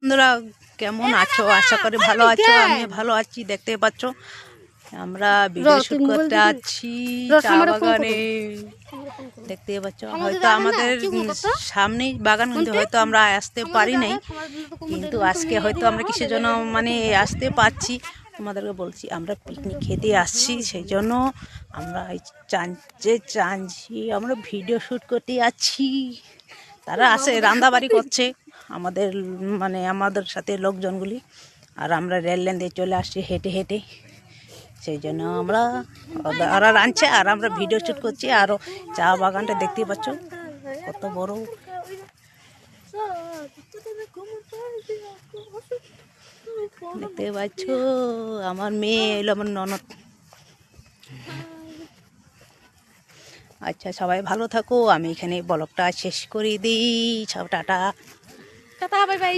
বন্ধুরা কেমন আছো? আশা করি ভালো আছো। আমি ভালো আছি। দেখতে পাচ্ছ আমরা ভিডিও শুট করতে আছি চা বাগানে। দেখতে পাচ্ছ হয়তো আমাদের সামনেই বাগান, কিন্তু হয়তো আমরা আসতে পারি নাই, কিন্তু আজকে হয়তো আমরা কিসের জন্য মানে আসতে পারছি তোমাদেরকে বলছি। আমরা পিকনিক খেতে আসছি, সেই জন্য আমরা চাঁচি আমরা ভিডিও শ্যুট করতে যাচ্ছি। তারা আসে রান্দাবাড়ি করছে আমাদের মানে আমাদের সাথে লোকজনগুলি, আর আমরা রেল লাইন দিয়ে চলে আসছি হেঁটে হেঁটে। সেই জন্য আমরা ওরা রাঁধছে আর আমরা ভিডিও শ্যুট করছি। আরও চা বাগানটা দেখতে পাচ্ছ কত বড়। দেখতে পাচ্ছ আমার মেয়ে এলো, আমার ননদ। আচ্ছা, সবাই ভালো থাকো। আমি এখানে ব্লগটা শেষ করে দিই। সব টাটা। Tata, bye bye.